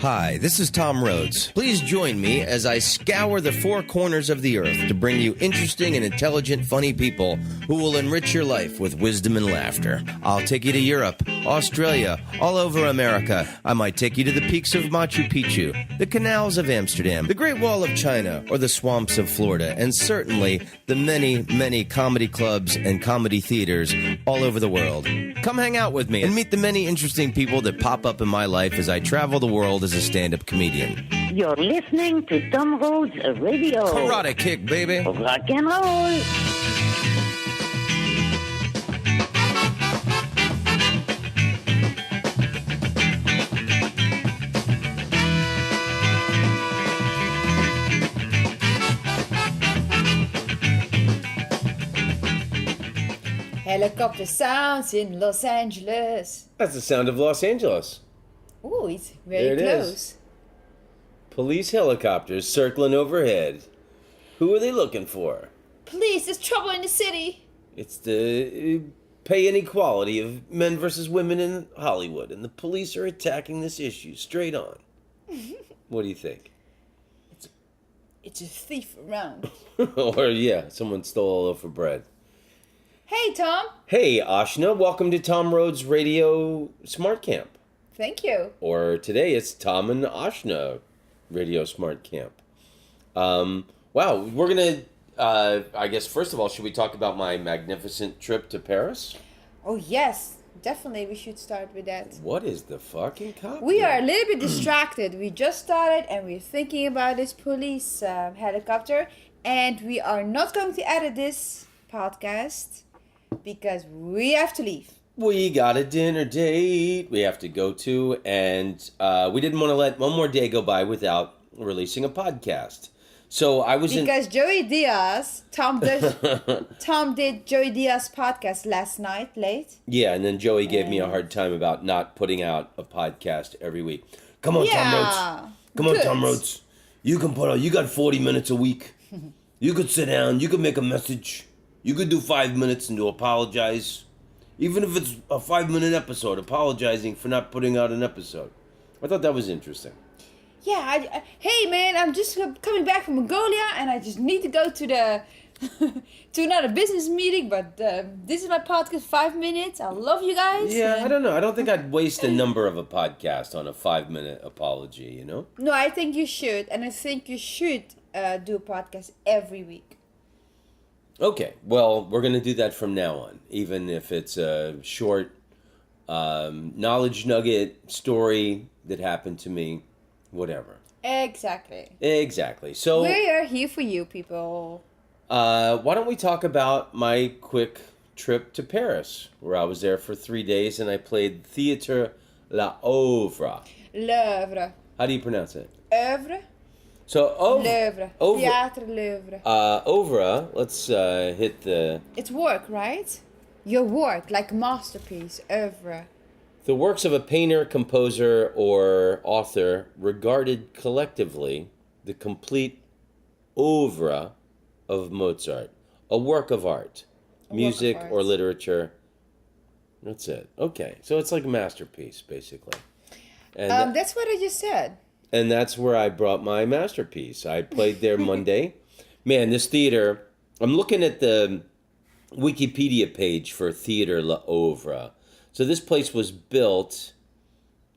Hi, this is Tom Rhodes. Please join me as I scour the four corners of the earth to bring you interesting and intelligent, funny people who will enrich your life with wisdom and laughter. I'll take you to Europe, Australia, all over America. I might take you to the peaks of Machu Picchu, the canals of Amsterdam, the Great Wall of China, or the swamps of Florida, and certainly the many, many comedy clubs and comedy theaters all over the world. Come hang out with me and meet the many interesting people that pop up in my life as I travel the world as a stand-up comedian. You're listening to Tom Rhodes Radio. Karate kick, baby. Rock and roll. Helicopter sounds in Los Angeles. That's the sound of Los Angeles. Ooh, it's very There it close. is. Police helicopters circling overhead. Who are they looking for? Police, there's trouble in the city. It's the pay inequality of men versus women in Hollywood, and the police are attacking this issue straight on. What do you think? It's a thief around. Or, yeah, someone stole a loaf of bread. Hey, Tom. Hey, Ashna, welcome to Tom Rhodes Radio Smart Camp. Thank you. Or today it's Tom and Ashna Radio Smart Camp. Wow, we're going to, I guess, first of all, should we talk about my magnificent trip to Paris? Oh, yes. Definitely, we should start with that. What is the fucking cop? We are a little bit distracted. We just started and we're thinking about this police helicopter. And we are not going to edit this podcast because we have to leave. We got a dinner date we have to go to, and we didn't want to let one more day go by without releasing a podcast. So I was because Joey Diaz, Tom did Joey Diaz podcast last night late. Yeah, and then Joey gave me a hard time about not putting out a podcast every week. Come on, Tom Rhodes. Come on, Tom Rhodes. You can put out. You got 40 minutes a week. You could sit down. You could make a message. You could do 5 minutes and to apologize. Even if it's a 5-minute episode, apologizing for not putting out an episode. I thought that was interesting. Yeah, hey man, I'm just coming back from Mongolia and I just need to go to the to another business meeting, but this is my podcast, 5 minutes. I love you guys. Yeah, I don't know. I don't think I'd waste a number of a podcast on a 5-minute apology, you know? No, I think you should, and I think you should do a podcast every week. Okay, well, we're going to do that from now on, even if it's a short knowledge nugget story that happened to me, whatever. Exactly. So we are here for you, people. Why don't we talk about my quick trip to Paris, where I was there for 3 days and I played Theatre L'Oeuvre. L'Oeuvre. How do you pronounce it? Oeuvre. So, L'Oeuvre. Theatre L'Oeuvre. Oeuvre, let's hit the... It's work, right? Your work, like a masterpiece. Oeuvre. The works of a painter, composer, or author regarded collectively the complete oeuvre of Mozart. A work of art. Music or literature. That's it. Okay, so it's like a masterpiece, basically. And that's what I just said. And that's where I brought my masterpiece. I played there Monday. Man, this theater, I'm looking at the Wikipedia page for Theatre L'Oeuvre. So this place was built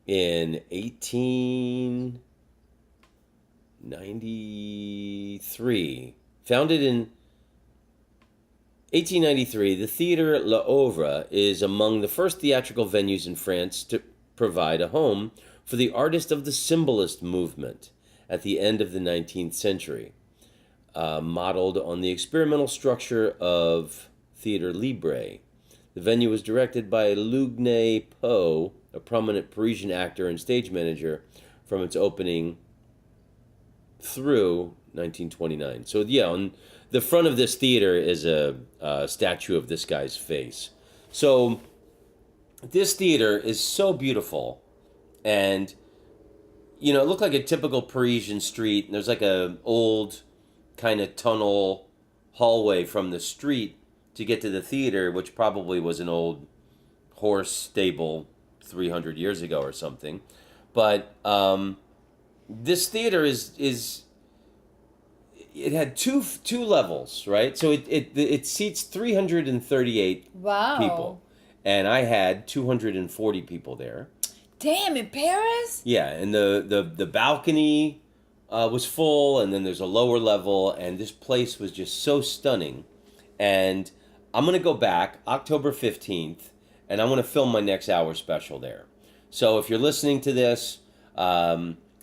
in 1893. Founded in 1893, the Theatre L'Oeuvre is among the first theatrical venues in France to provide a home for the artist of the Symbolist movement at the end of the 19th century, modeled on the experimental structure of Theatre Libre. The venue was directed by Lugne Poe, a prominent Parisian actor and stage manager, from its opening through 1929. So yeah, on the front of this theater is a statue of this guy's face. So this theater is so beautiful. And, you know, it looked like a typical Parisian street. And there's like a old kind of tunnel hallway from the street to get to the theater, which probably was an old horse stable 300 years ago or something. But this theater is it had two levels, right? So it seats 338 Wow. people, and I had 240 people there. Damn, in Paris? Yeah, and the balcony was full, and then there's a lower level, and this place was just so stunning. And I'm gonna go back October 15th, and I'm gonna film my next hour special there. So if you're listening to this,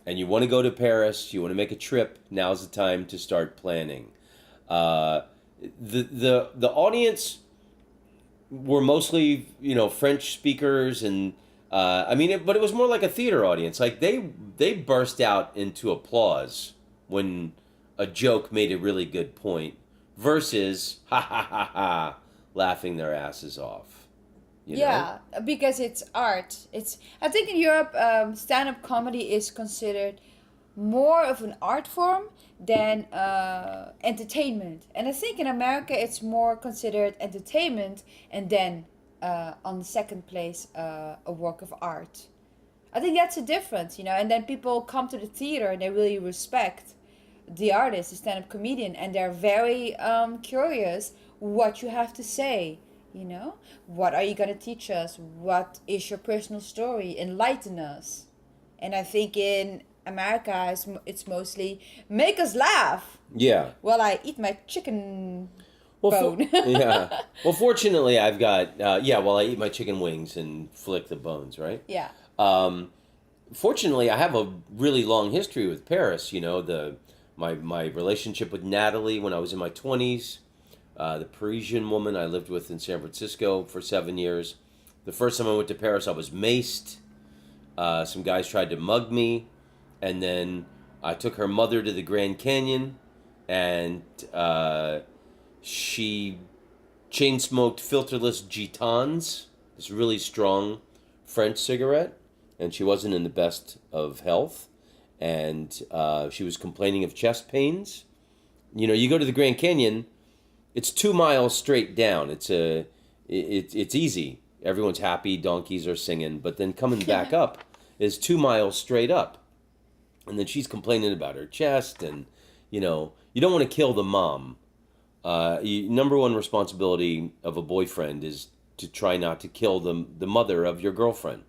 and you want to go to Paris, you want to make a trip, now's the time to start planning. The audience were mostly, French speakers, and but it was more like a theater audience. Like they burst out into applause when a joke made a really good point, versus ha ha ha ha laughing their asses off. Yeah, because it's art. I think in Europe, stand-up comedy is considered more of an art form than entertainment. And I think in America, it's more considered entertainment, and then on the second place, a work of art. I think that's a difference, and then people come to the theater and they really respect the artist, the stand-up comedian, and they're very curious what you have to say. What are you going to teach us? What is your personal story? Enlighten us. And I think in America, it's mostly make us laugh Yeah. while I eat my chicken Well, bone. yeah. Well, fortunately, I've got while I eat my chicken wings and flick the bones, right? Yeah. Fortunately, I have a really long history with Paris. My relationship with Natalie when I was in my 20s. The Parisian woman I lived with in San Francisco for 7 years. The first time I went to Paris, I was maced. Some guys tried to mug me. And then I took her mother to the Grand Canyon. And she chain-smoked filterless Gitans, this really strong French cigarette. And she wasn't in the best of health. And she was complaining of chest pains. You go to the Grand Canyon, it's 2 miles straight down. It's easy. Everyone's happy. Donkeys are singing. But then coming back up is 2 miles straight up. And then she's complaining about her chest. And, you don't want to kill the mom. Number one responsibility of a boyfriend is to try not to kill the mother of your girlfriend.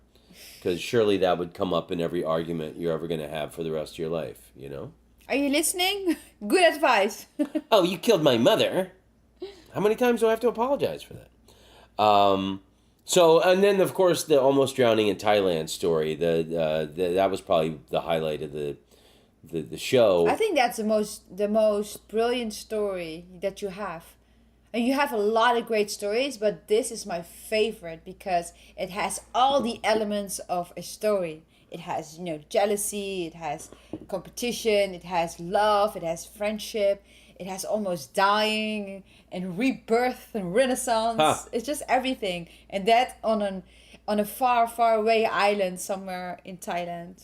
Because surely that would come up in every argument you're ever going to have for the rest of your life, Are you listening? Good advice. Oh, you killed my mother. How many times do I have to apologize for that? And then of course the almost drowning in Thailand story. That was probably the highlight of the show. I think that's the most brilliant story that you have. And you have a lot of great stories, but this is my favorite because it has all the elements of a story. It has, jealousy, it has competition, it has love, it has friendship, it has almost dying and rebirth and renaissance. Huh. It's just everything. And that on a far, far away island somewhere in Thailand.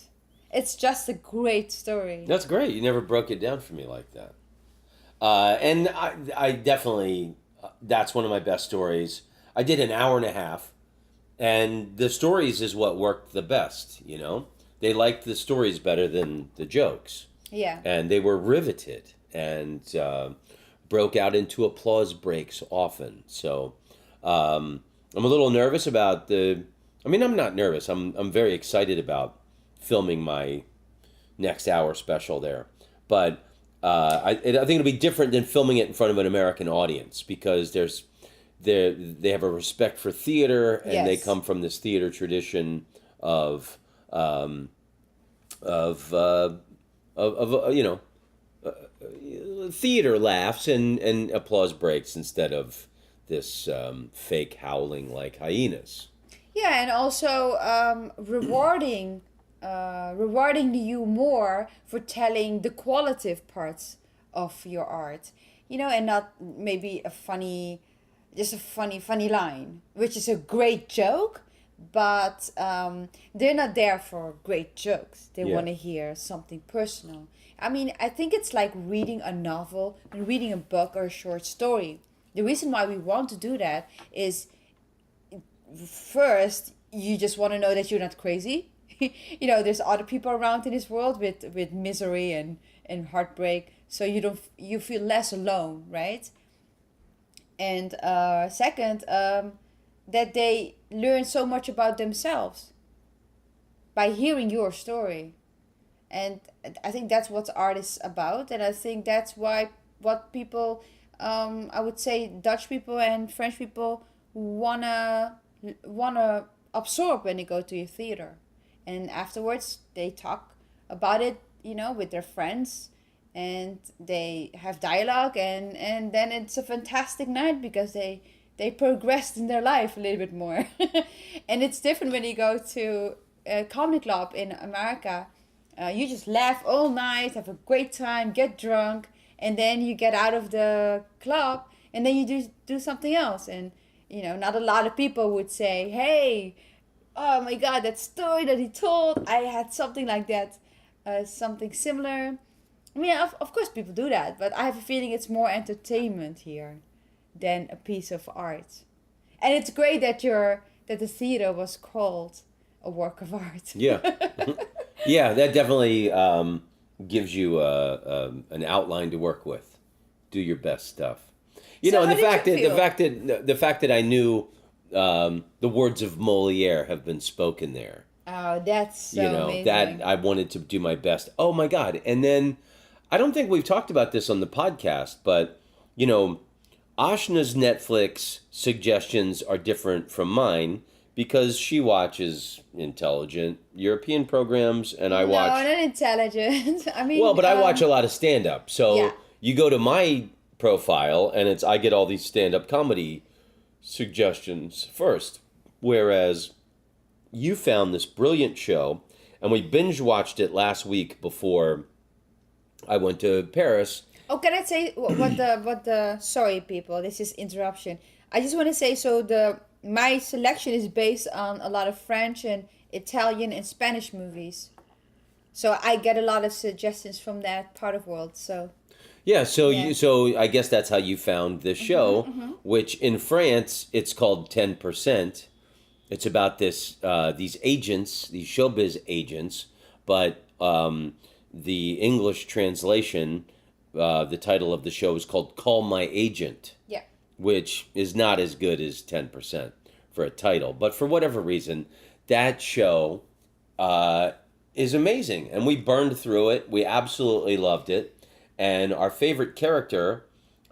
It's just a great story. That's great. You never broke it down for me like that. And I definitely, that's one of my best stories. I did an hour and a half, and the stories is what worked the best, They liked the stories better than the jokes. Yeah. And they were riveted and broke out into applause breaks often. So I'm a little nervous about I'm not nervous. I'm very excited about filming my next hour special there. But I think it'll be different than filming it in front of an American audience because they have a respect for theater and they Yes. come from this theater tradition of theater laughs and applause breaks instead of this fake howling like hyenas. Yeah, and also rewarding you more for telling the qualitative parts of your art, and not maybe just a funny line, which is a great joke, but they're not there for great jokes. They Yeah. want to hear something personal. I think it's like reading a novel and reading a book or a short story. The reason why we want to do that is first, you just want to know that you're not crazy. there's other people around in this world with misery and heartbreak, so you feel less alone, right? And second, that they learn so much about themselves by hearing your story. And I think that's what art is about, and I think that's why what people, I would say Dutch people and French people wanna absorb when they go to a theater, and afterwards they talk about it, with their friends, and they have dialogue, and then it's a fantastic night because they progressed in their life a little bit more. And it's different when you go to a comedy club in America. You just laugh all night, have a great time, get drunk, and then you get out of the club, and then you do something else. And not a lot of people would say, "Hey, oh my God, that story that he told, I had something like that, something similar." I mean, of course people do that, but I have a feeling it's more entertainment here than a piece of art. And it's great that the theater was called a work of art. Yeah. Yeah, that definitely gives you an outline to work with. Do your best stuff. So And how did you feel? the fact that I knew the words of Moliere have been spoken there. Oh, that's so amazing. That I wanted to do my best. Oh my God. And then I don't think we've talked about this on the podcast, but Ashna's Netflix suggestions are different from mine because she watches intelligent European programs and I watch. No, not intelligent. I mean, Well, but I watch a lot of stand up. So yeah. you go to my profile and I get all these stand up comedy suggestions first. Whereas you found this brilliant show and we binge watched it last week before I went to Paris. Oh, can I say what the sorry people, this is interruption. I just want to say, so my selection is based on a lot of French and Italian and Spanish movies. So I get a lot of suggestions from that part of the world. So Yeah, so Yeah. so I guess that's how you found this show, which in France it's called 10%. It's about these agents, these showbiz agents, but the English translation, the title of the show is called Call My Agent, yeah. which is not as good as 10% for a title. But for whatever reason, that show is amazing. And we burned through it. We absolutely loved it. And our favorite character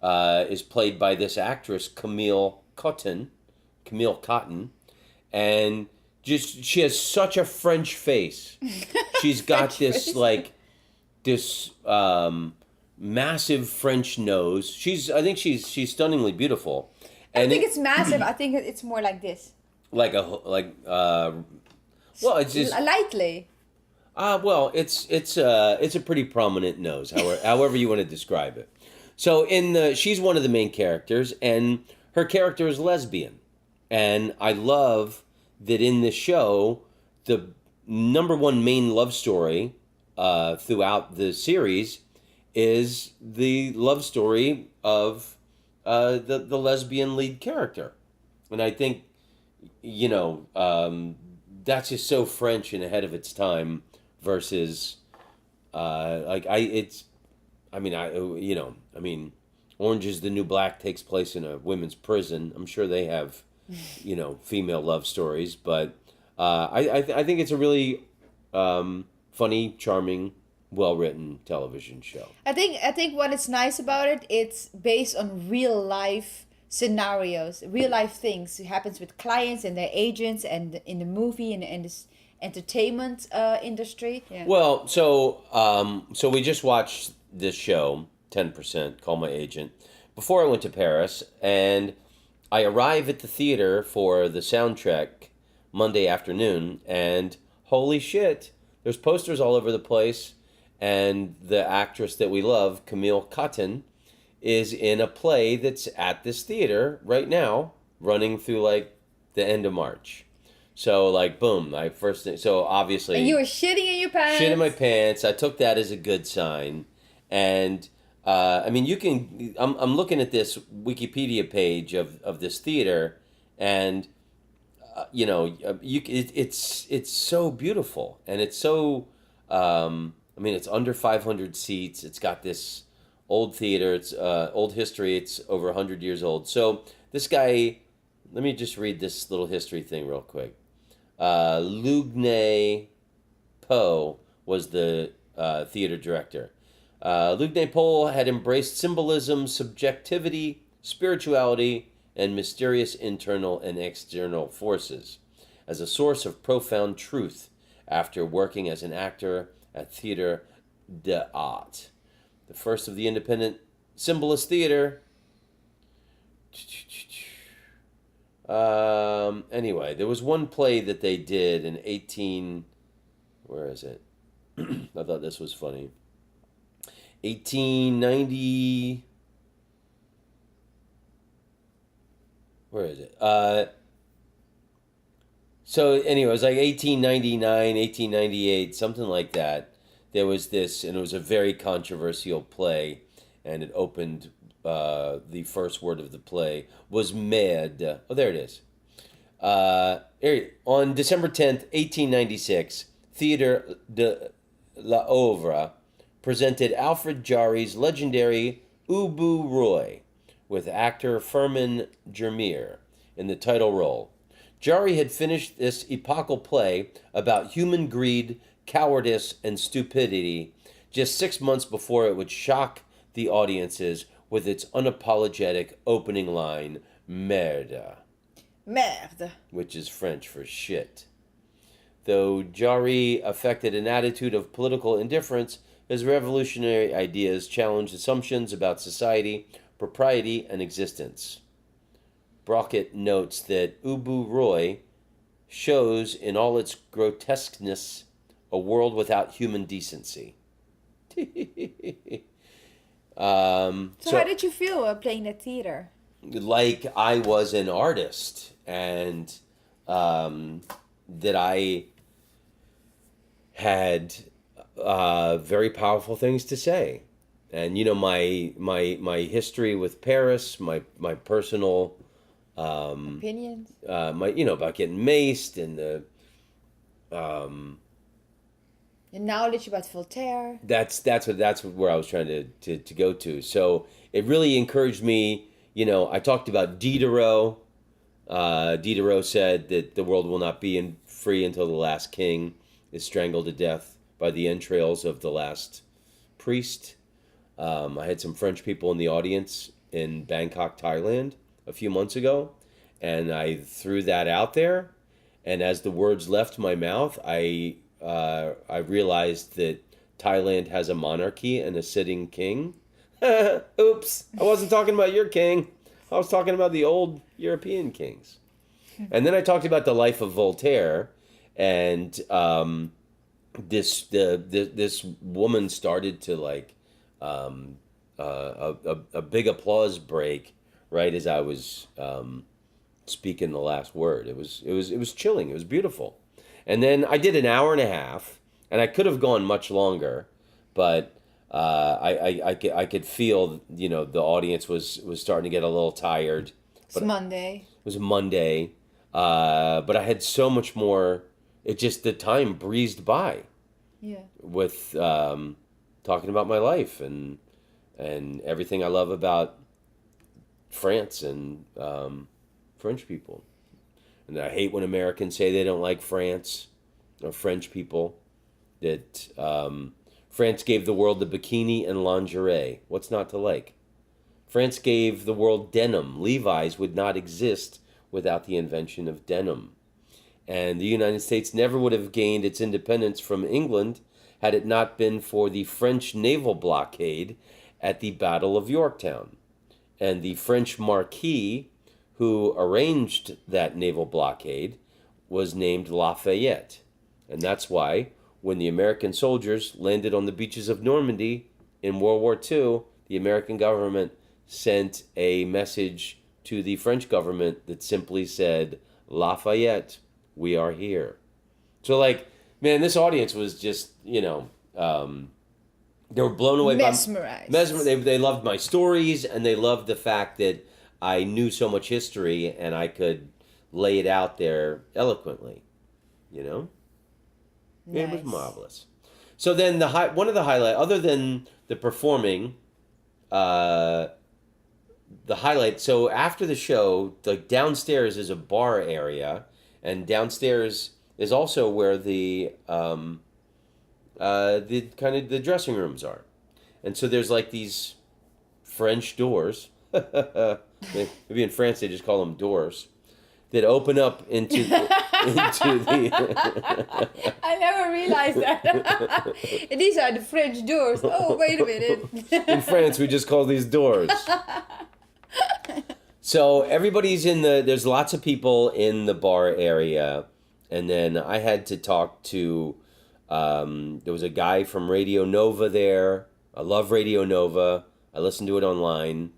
is played by this actress, Camille Cotton. And just she has such a French face. She's got French face. this massive French nose. I think she's stunningly beautiful. I And think it's massive. I think it's more like this. Well, it's just Lightly. well, it's a pretty prominent nose, however you want to describe it. So she's one of the main characters, and her character is lesbian, and I love that in this show, the number one main love story throughout the series is the love story of the lesbian lead character, and I think that's just so French and ahead of its time. Versus, Orange is the New Black takes place in a women's prison. I'm sure they have, female love stories, but I think it's a really funny, charming, well-written television show. I think what is nice about it, it's based on real life scenarios, real life things. It happens with clients and their agents, and in the movie and this entertainment industry. Yeah. Well, so we just watched this show, 10%, Call My Agent, before I went to Paris, and I arrive at the theater for the soundtrack Monday afternoon, and holy shit, there's posters all over the place, and the actress that we love, Camille Cotton, is in a play that's at this theater right now, running through the end of March. So boom, so obviously. And you were shitting in your pants. Shit in my pants. I took that as a good sign, and you can. I'm looking at this Wikipedia page of this theater, and it's so beautiful, and it's so. I mean, it's under 500 seats. It's got this old theater. It's old history. It's over 100 years old. So this guy, let me just read this little history thing real quick. Lugne Po was the theater director. Lugne Po had embraced symbolism, subjectivity, spirituality, and mysterious internal and external forces as a source of profound truth after working as an actor at Theater d'Art, the first of the independent symbolist theater. Anyway, there was one play that they did in 18... Where is it? I thought this was funny. 1890... Where is it? So anyway, it was like 1899, 1898, something like that. There was this, and it was a very controversial play, and it opened, the first word of the play was merde. Oh, there it is. On December 10th, 1896, Theater de l'Oeuvre presented Alfred Jarry's legendary Ubu Roy with actor Firmin Germier in the title role. Jarry had finished this epochal play about human greed, cowardice, and stupidity just 6 months before it would shock the audiences with its unapologetic opening line, merde. Merde. Which is French for shit. Though Jarry affected an attitude of political indifference, his revolutionary ideas challenged assumptions about society, propriety, and existence. Brockett notes that Ubu Roy shows in all its grotesqueness a world without human decency. So how did you feel playing that theater? Like I was an artist, and that I had very powerful things to say. And my history with Paris, my personal Opinions? about getting maced, and the Your knowledge about Voltaire? that's where I was trying to go to. So it really encouraged me. I talked about Diderot. Diderot said that the world will not be free until the last king is strangled to death by the entrails of the last priest. I had some French people in the audience in Bangkok, Thailand, a few months ago, and I threw that out there. And as the words left my mouth, I realized that Thailand has a monarchy and a sitting king. Oops, I wasn't talking about your king. I was talking about the old European kings. And then I talked about the life of Voltaire, and this woman started to a big applause break right as I was speaking the last word. It was chilling. It was beautiful. And then I did an hour and a half, and I could have gone much longer, but I could feel the audience was starting to get a little tired. It's Monday. It was Monday, but I had so much more. The time breezed by. Yeah. With talking about my life and everything I love about France and French people. And I hate when Americans say they don't like France or French people. That France gave the world the bikini and lingerie. What's not to like? France gave the world denim. Levi's would not exist without the invention of denim. And the United States never would have gained its independence from England had it not been for the French naval blockade at the Battle of Yorktown. And the French Marquis who arranged that naval blockade was named Lafayette. And that's why when the American soldiers landed on the beaches of Normandy in World War II, the American government sent a message to the French government that simply said, Lafayette, we are here. So man, this audience was just, they were blown away. Mesmerized. They loved my stories, and they loved the fact that I knew so much history, and I could lay it out there eloquently, you know? It was Nice. marvelous. So then one of the highlight, other than the performing, the highlight. So after the show, like downstairs is a bar area, and downstairs is also where the kind of the dressing rooms are, and so there's like these French doors. Maybe in France they just call them doors that open up into the. I never realized that. These are the French doors. Oh, wait a minute. In France, we just call these doors. So everybody's there's lots of people in the bar area. And then I had to talk to, there was a guy from Radio Nova there. I love Radio Nova. I listen to it online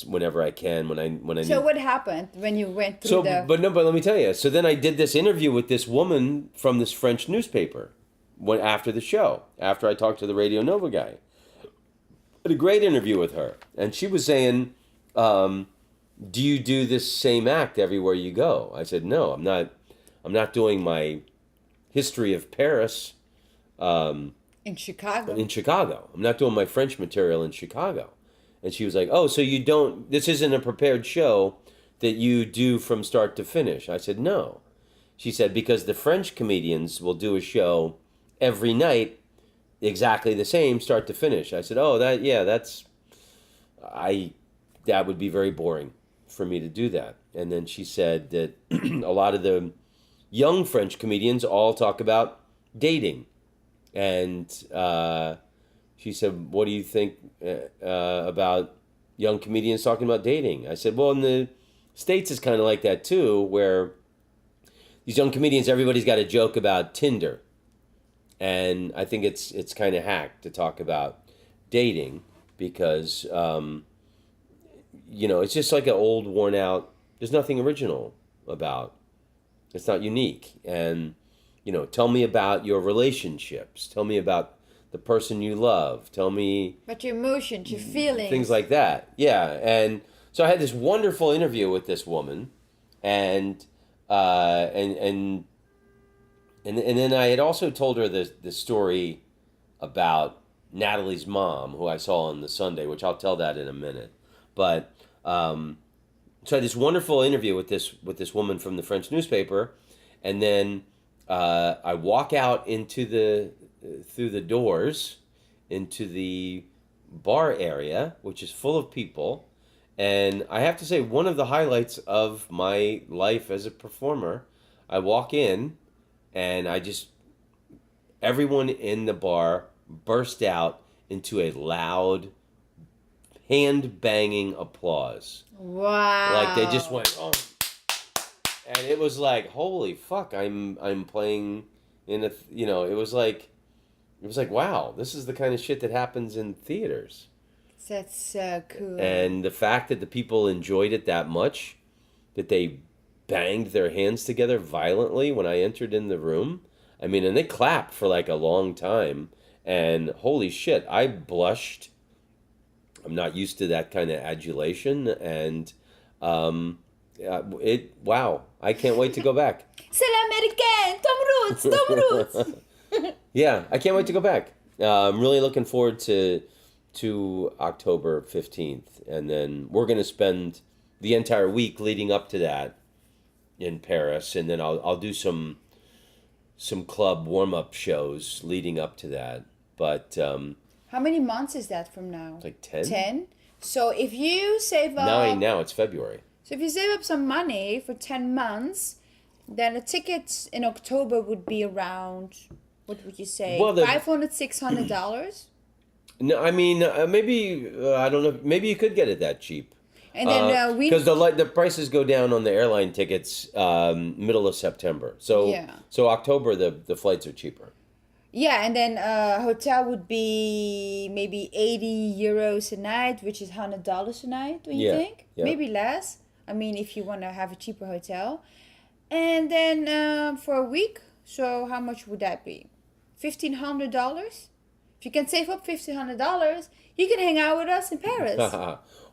whenever I can, when I So need. what happened when you went through But let me tell you. So then I did this interview with this woman from this French newspaper after the show, after I talked to the Radio Nova guy. I had a great interview with her, and she was saying, do you do this same act everywhere you go? I said, no, I'm not doing my history of Paris in Chicago. in Chicago. I'm not doing my French material in Chicago. And she was like, oh, so this isn't a prepared show that you do from start to finish. I said, no. She said, because the French comedians will do a show every night exactly the same start to finish. I said, oh, that would be very boring for me to do that. And then she said that a lot of the young French comedians all talk about dating. And she said, what do you think about young comedians talking about dating? I said, well, in the States it's kind of like that too, where these young comedians, everybody's got a joke about Tinder. And I think it's kind of hack to talk about dating because, it's just like an old, worn out, there's nothing original about. It's not unique. And, tell me about your relationships. Tell me about the person you love. Tell me But your emotions, your feelings. things like that. Yeah. And so I had this wonderful interview with this woman, and then I had also told her the story about Natalie's mom, who I saw on the Sunday, which I'll tell that in a minute. But so I had this wonderful interview with this woman from the French newspaper, and then I walk out through the doors into the bar area, which is full of people. And I have to say, one of the highlights of my life as a performer, I walk in, and everyone in the bar burst out into a loud, hand-banging applause. Wow. Like they just went, oh. And it was like, holy fuck, I'm playing in it was like, wow, this is the kind of shit that happens in theaters. That's so cool. And the fact that the people enjoyed it that much, that they banged their hands together violently when I entered in the room. I mean, and they clapped for like a long time. And holy shit, I blushed. I'm not used to that kind of adulation. And wow, I can't wait to go back. C'est l'américain, Tom Roots. Yeah, I can't wait to go back. I'm really looking forward to October 15th. And then we're going to spend the entire week leading up to that in Paris. And then I'll do some club warm-up shows leading up to that. But How many months is that from now? like 10? 10? So if you save up... 9 now, it's February. So if you save up some money for 10 months, then the tickets in October would be around, what would you say, Well, $500, $600? No, I mean, maybe, I don't know, maybe you could get it that cheap. And then Because the prices go down on the airline tickets middle of September. So Yeah. so October, the flights are cheaper. Yeah, and then hotel would be maybe 80 euros a night, which is $100 a night, don't you Yeah, think? yeah. Maybe less. I mean, if you want to have a cheaper hotel. And then for a week, so how much would that be? $1,500? if you can save up $1,500, you can hang out with us in Paris.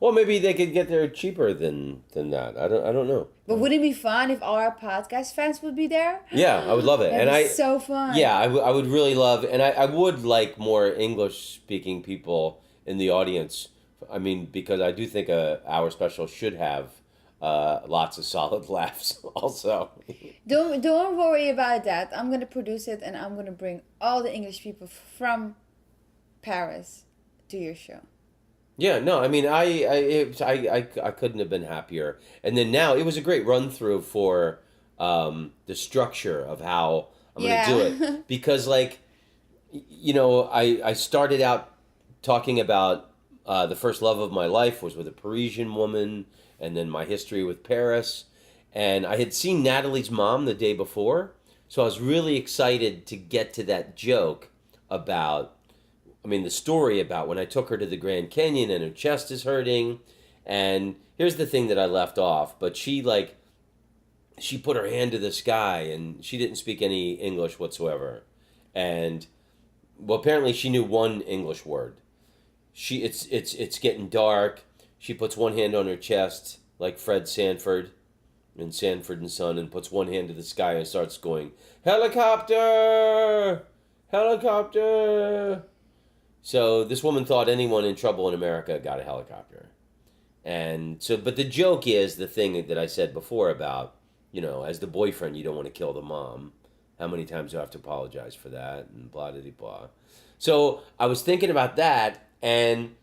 Well, maybe they could get there cheaper than that. I don't know. But wouldn't it be fun if all our podcast fans would be there? Yeah, I would love it. That'd be so fun. Yeah, I would really love, and I would like more English-speaking people in the audience. I mean, because I do think our special should have lots of solid laughs also. Don't worry about that. I'm gonna produce it, and I'm gonna bring all the English people from Paris to your show. Yeah, no, I mean, I couldn't have been happier. And then now it was a great run through for the structure of how I'm going to do it. Because, like, I started out talking about the first love of my life was with a Parisian woman, and then my history with Paris. And I had seen Natalie's mom the day before, so I was really excited to get to that joke about, the story about when I took her to the Grand Canyon and her chest is hurting. And here's the thing that I left off, but she put her hand to the sky and she didn't speak any English whatsoever. And, well, apparently she knew one English word. It's getting dark. She puts one hand on her chest like Fred Sanford in Sanford and Son, and puts one hand to the sky and starts going, "Helicopter! Helicopter!" So this woman thought anyone in trouble in America got a helicopter. And so, but the joke is the thing that I said before about, as the boyfriend, you don't want to kill the mom. How many times do I have to apologize for that? And blah, blah, blah. So I was thinking about that, and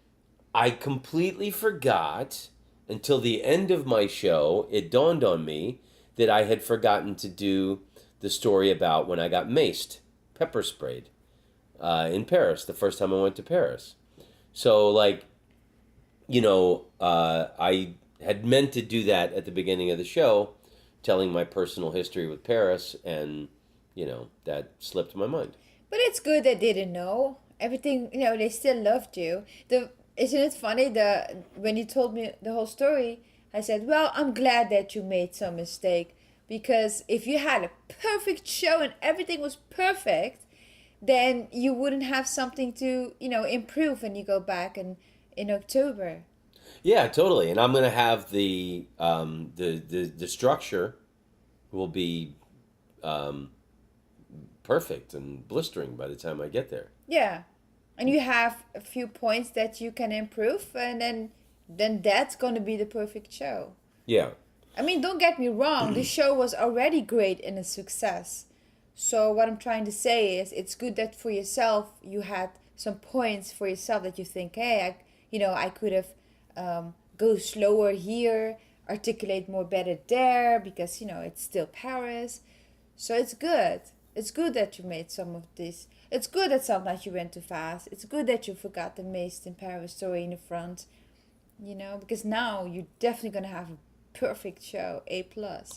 I completely forgot until the end of my show. It dawned on me that I had forgotten to do the story about when I got maced, pepper sprayed. In Paris, the first time I went to Paris. So, I had meant to do that at the beginning of the show, telling my personal history with Paris, and, that slipped my mind. But it's good that they didn't know. Everything, they still loved you. Isn't it funny, when you told me the whole story, I said, well, I'm glad that you made some mistake. Because if you had a perfect show and everything was perfect, then you wouldn't have something to, improve when you go back in October. Yeah, totally. And I'm going to have the structure will be perfect and blistering by the time I get there. Yeah. And you have a few points that you can improve, and then that's going to be the perfect show. Yeah. Don't get me wrong. The show was already great and a success. So what I'm trying to say is, it's good that for yourself you had some points for yourself that you think, hey, I could have go slower here, articulate more better there, because it's still Paris. So it's good. It's good that you made some of this. It's good that sometimes you went too fast. It's good that you forgot the Maced in Paris story in the front. Because now you're definitely gonna have a perfect show, A+.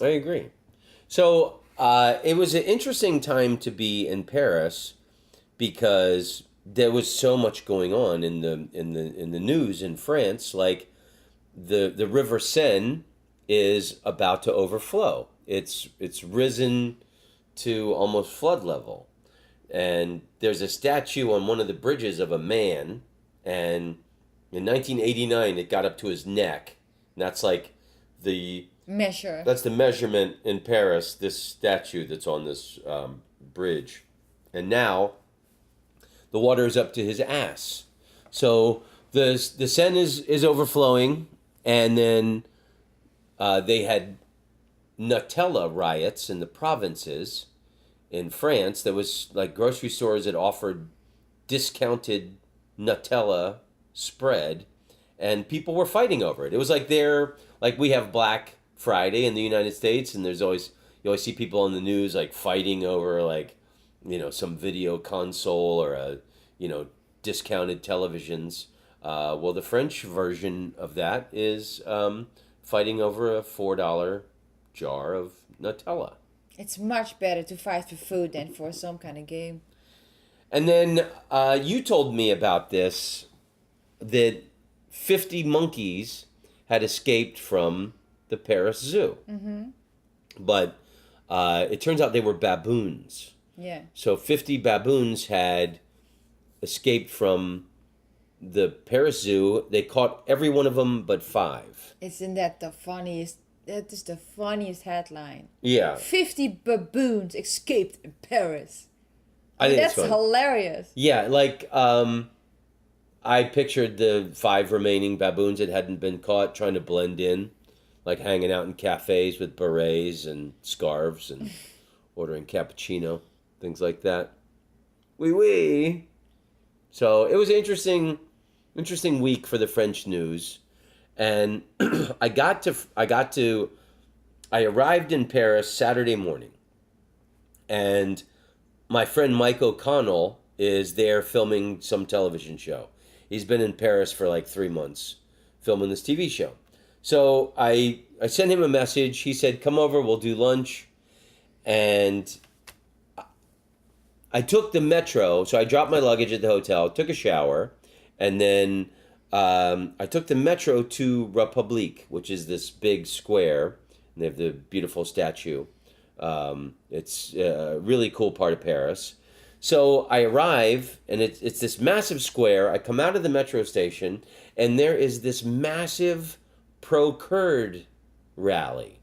I agree. So it was an interesting time to be in Paris because there was so much going on in the news in France. Like the River Seine is about to overflow. It's risen to almost flood level, and there's a statue on one of the bridges of a man, and in 1989 it got up to his neck, and that's like the measure. That's the measurement in Paris, this statue that's on this bridge. And now the water is up to his ass. So the Seine is overflowing, and then they had Nutella riots in the provinces in France. There was like grocery stores that offered discounted Nutella spread, and people were fighting over it. It was like we have Black Friday in the United States, and you always see people on the news like fighting over some video console or discounted televisions. Well, the French version of that is fighting over a $4 jar of Nutella. It's much better to fight for food than for some kind of game. And then you told me about this, that 50 monkeys had escaped from the Paris Zoo. Mm-hmm. But it turns out they were baboons. Yeah. So 50 baboons had escaped from the Paris Zoo. They caught every one of them but 5. Isn't that the funniest? That is the funniest headline. Yeah. 50 baboons escaped in Paris. I think That's it's fun. hilarious. Yeah, like I pictured the 5 remaining baboons that hadn't been caught trying to blend in, like hanging out in cafes with berets and scarves and ordering cappuccino, things like that. Oui, oui. So it was an interesting week for the French news, and I arrived in Paris Saturday morning, and my friend Mike O'Connell is there filming some television show. He's been in Paris for like 3 months filming this TV show. So I sent him a message. He said, come over, we'll do lunch. And I took the metro. So I dropped my luggage at the hotel, took a shower, and then I took the metro to République, which is this big square. And they have the beautiful statue. It's a really cool part of Paris. So I arrive, and it's this massive square. I come out of the metro station, and there is this massive pro-Kurd rally.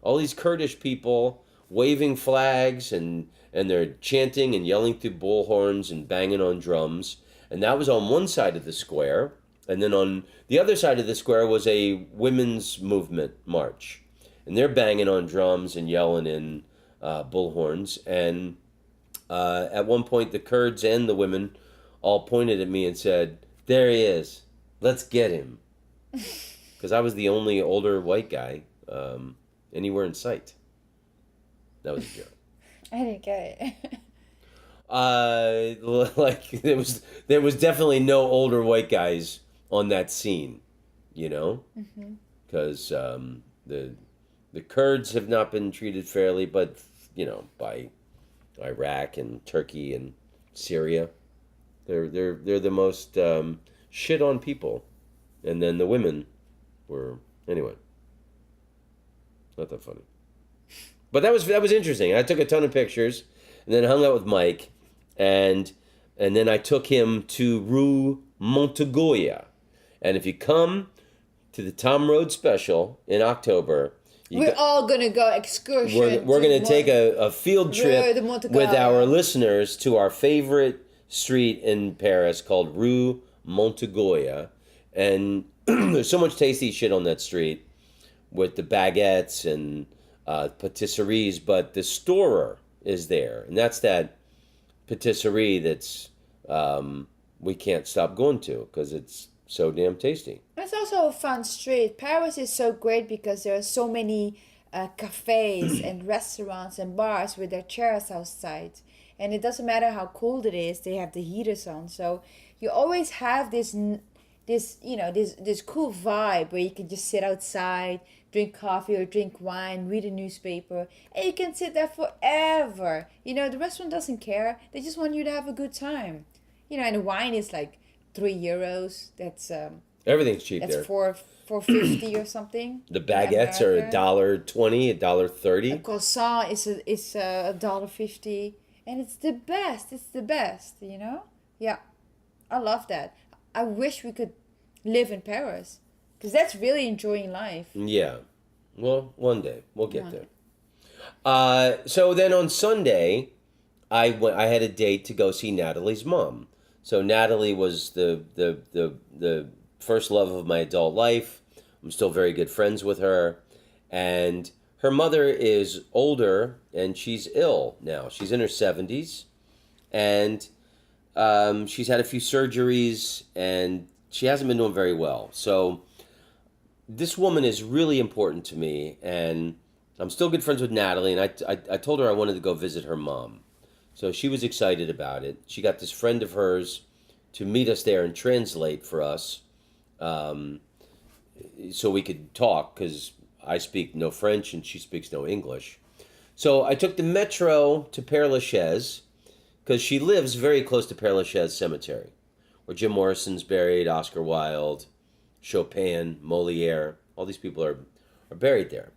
All these Kurdish people waving flags, and they're chanting and yelling through bullhorns and banging on drums. And that was on one side of the square. And then on the other side of the square was a women's movement march. And they're banging on drums and yelling in bullhorns. And at one point, the Kurds and the women all pointed at me and said, there he is. Let's get him. Because I was the only older white guy anywhere in sight. That was a joke. I didn't get it. Like there was definitely no older white guys on that scene, you know, because the Kurds have not been treated fairly, but you know, by Iraq and Turkey and Syria, they're the most shit on people, and then the women were anyway. Not that funny. But that was interesting. I took a ton of pictures, and then hung out with Mike, and then I took him to Rue Montegoya. And if you come to the Tom Rhodes special in October, We're all gonna go excursion. we're gonna take a field trip Rue de Montegoya. with our listeners to our favorite street in Paris called Rue Montegoya, and there's so much tasty shit on that street with the baguettes and patisseries, but the Storer is there, and that's that patisserie that's we can't stop going to because it's so damn tasty. It's also a fun street. Paris is so great because there are so many cafes and restaurants and bars with their chairs outside. And it doesn't matter how cold it is, they have the heaters on. So you always have this cool vibe where you can just sit outside, drink coffee or drink wine, read a newspaper, and you can sit there forever. You know, the restaurant doesn't care. They just want you to have a good time. You know, and the wine is like €3. That's Everything's cheap that's there. $4.50 or something. The baguettes are $1.20, $1.30. A croissant is $1.50, and it's the best. It's the best, you know. Yeah, I love that. I wish we could live in Paris, because that's really enjoying life. Yeah. Well, one day we'll get there. So then on Sunday, I had a date to go see Natalie's mom. So Natalie was the first love of my adult life. I'm still very good friends with her, and her mother is older and she's ill now. She's in her 70s, and she's had a few surgeries and she hasn't been doing very well. So this woman is really important to me, and I'm still good friends with Natalie, and I told her I wanted to go visit her mom. So she was excited about it. She got this friend of hers to meet us there and translate for us, so we could talk, because I speak no French and she speaks no English. So I took the metro to Père Lachaise, because she lives very close to Père Lachaise Cemetery, where Jim Morrison's buried, Oscar Wilde, Chopin, Molière, all these people are buried there.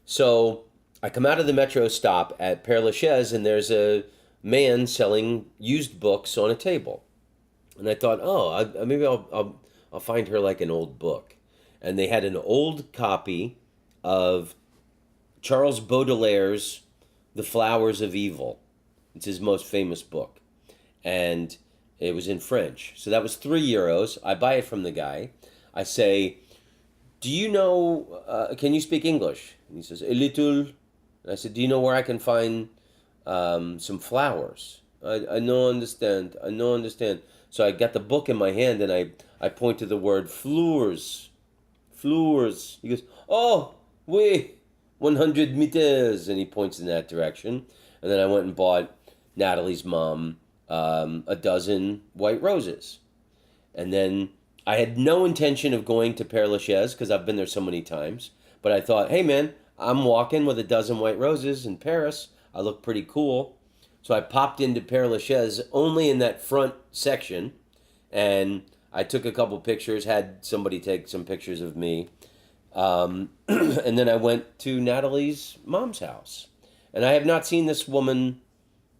So I come out of the metro stop at Père Lachaise, and there's a man selling used books on a table. And I thought, oh, maybe I'll find her like an old book. And they had an old copy of Charles Baudelaire's The Flowers of Evil. It's his most famous book. And it was in French. So that was €3. I buy it from the guy. I say, do you know, can you speak English? And he says, a little. And I said, do you know where I can find some flowers? I no understand. I no understand. So I got the book in my hand and I point to the word flowers. Flowers. He goes, oh, oui, 100 meters. And he points in that direction. And then I went and bought Natalie's mom a dozen white roses. And then I had no intention of going to Père Lachaise because I've been there so many times. But I thought, hey, man, I'm walking with a dozen white roses in Paris. I look pretty cool. So I popped into Père Lachaise only in that front section. And I took a couple pictures, had somebody take some pictures of me. And then I went to Natalie's mom's house. And I have not seen this woman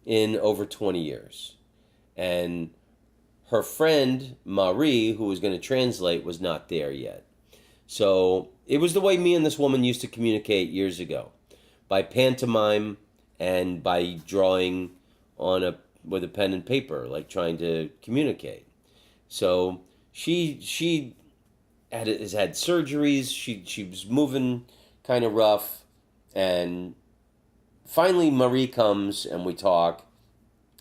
in over 20 years. And her friend, Marie, who was going to translate, was not there yet. So it was the way me and this woman used to communicate years ago. By pantomime and by drawing with a pen and paper, like trying to communicate. So she has had surgeries. She was moving kind of rough. And finally Marie comes and we talk.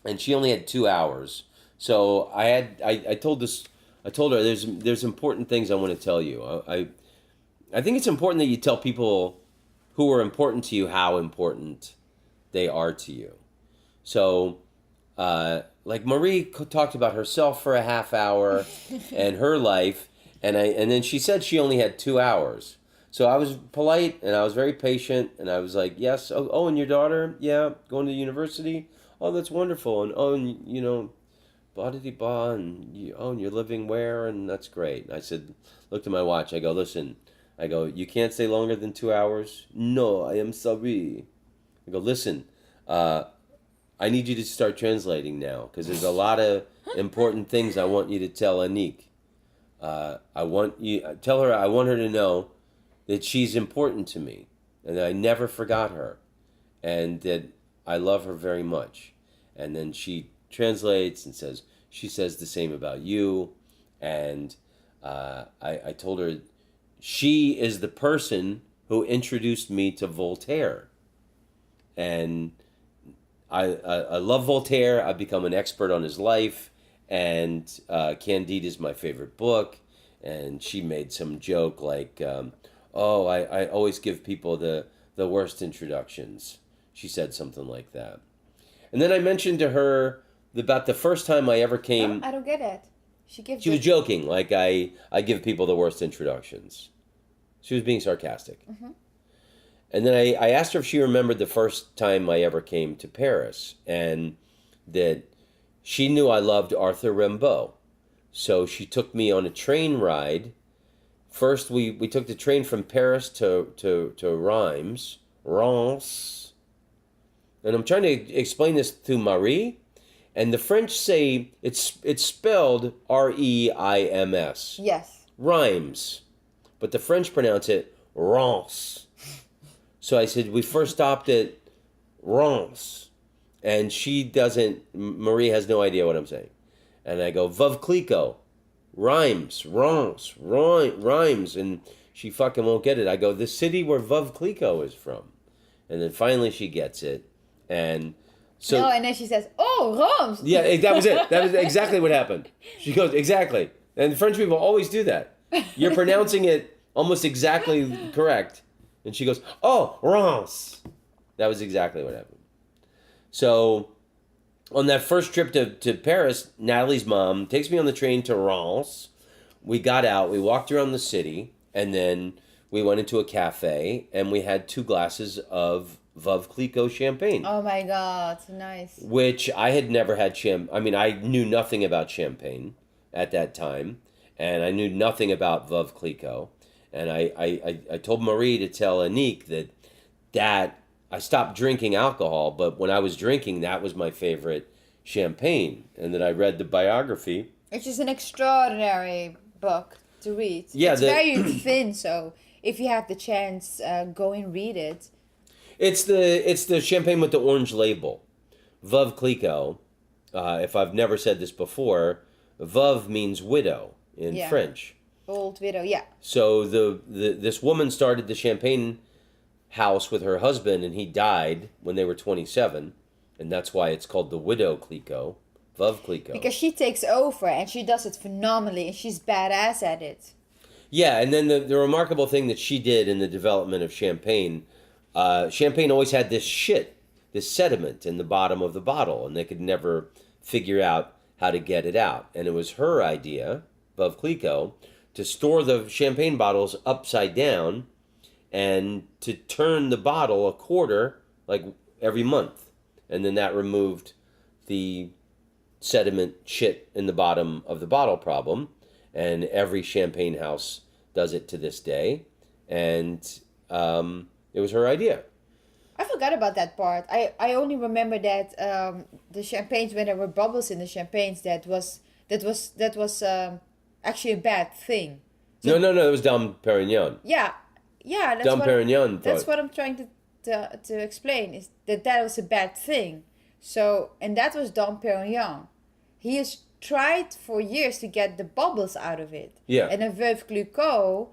And she only had 2 hours. So I told her there's important things I want to tell you. I think it's important that you tell people who are important to you how important they are to you. So like Marie talked about herself for a half hour and her life, and then she said she only had 2 hours. So I was polite and I was very patient, and I was like, yes, oh, and your daughter, yeah, going to university. Oh, that's wonderful. And you know, blah-de-de-blah, and you're living where? And that's great. And I said, looked at my watch. I go, listen, you can't stay longer than 2 hours? No, I am sorry. I go, listen, I need you to start translating now because there's a lot of important things I want you to tell Anik. Tell her I want her to know that she's important to me and that I never forgot her and that I love her very much. And then she translates and she says the same about you. And I told her she is the person who introduced me to Voltaire. And I love Voltaire. I've become an expert on his life. And Candide is my favorite book. And she made some joke like, I always give people the worst introductions. She said something like that. And then I mentioned to her about the first time I ever came. I don't get it. She was joking, like I give people the worst introductions. She was being sarcastic. Mm-hmm. And then I asked her if she remembered the first time I ever came to Paris, and that she knew I loved Arthur Rimbaud. So she took me on a train ride. First, we took the train from Paris to Reims. And I'm trying to explain this to Marie. And the French say it's spelled R-E-I-M-S. Yes. Rhymes. But the French pronounce it Reims. So I said, we first stopped at Reims. And Marie has no idea what I'm saying. And I go, Veuve Clicquot. Rhymes. Reims. Rhymes. And she fucking won't get it. I go, the city where Veuve Clicquot is from. And then finally she gets it. And so... No, and then she says, oh, Reims. Yeah, that was it. That was exactly what happened. She goes, exactly. And French people always do that. You're pronouncing it almost exactly correct. And she goes, oh, Reims. That was exactly what happened. So on that first trip to Paris, Natalie's mom takes me on the train to Reims. We got out, we walked around the city, and then we went into a cafe, and we had 2 glasses of Veuve Clicquot champagne. Oh my God, nice. Which I had never had I knew nothing about champagne at that time, and I knew nothing about Veuve Clicquot. And I told Marie to tell Anik that I stopped drinking alcohol, but when I was drinking, that was my favorite champagne. And then I read the biography Which is an extraordinary book to read. Yeah, it's very thin, so if you have the chance, go and read it. It's the champagne with the orange label. Veuve Clicquot. If I've never said this before, Veuve means widow in French. Old widow, yeah. So this woman started the champagne house with her husband, and he died when they were 27, and that's why it's called the Widow Clicquot, Veuve Clicquot. Because she takes over, and she does it phenomenally, and she's badass at it. Yeah, and then the remarkable thing that she did in the development of champagne, champagne always had this sediment in the bottom of the bottle, and they could never figure out how to get it out. And it was her idea, Veuve Clicquot, to store the champagne bottles upside down and to turn the bottle a quarter, like every month. And then that removed the sediment shit in the bottom of the bottle problem. And every champagne house does it to this day. And it was her idea. I forgot about that part. I only remember that the champagnes, when there were bubbles in the champagnes, that was actually a bad thing. So, no, it was Dom Perignon. Yeah. That's Dom Perignon. That's what I'm trying to explain, is that was a bad thing. So, and that was Dom Perignon. He has tried for years to get the bubbles out of it. Yeah. And then Veuve Clicquot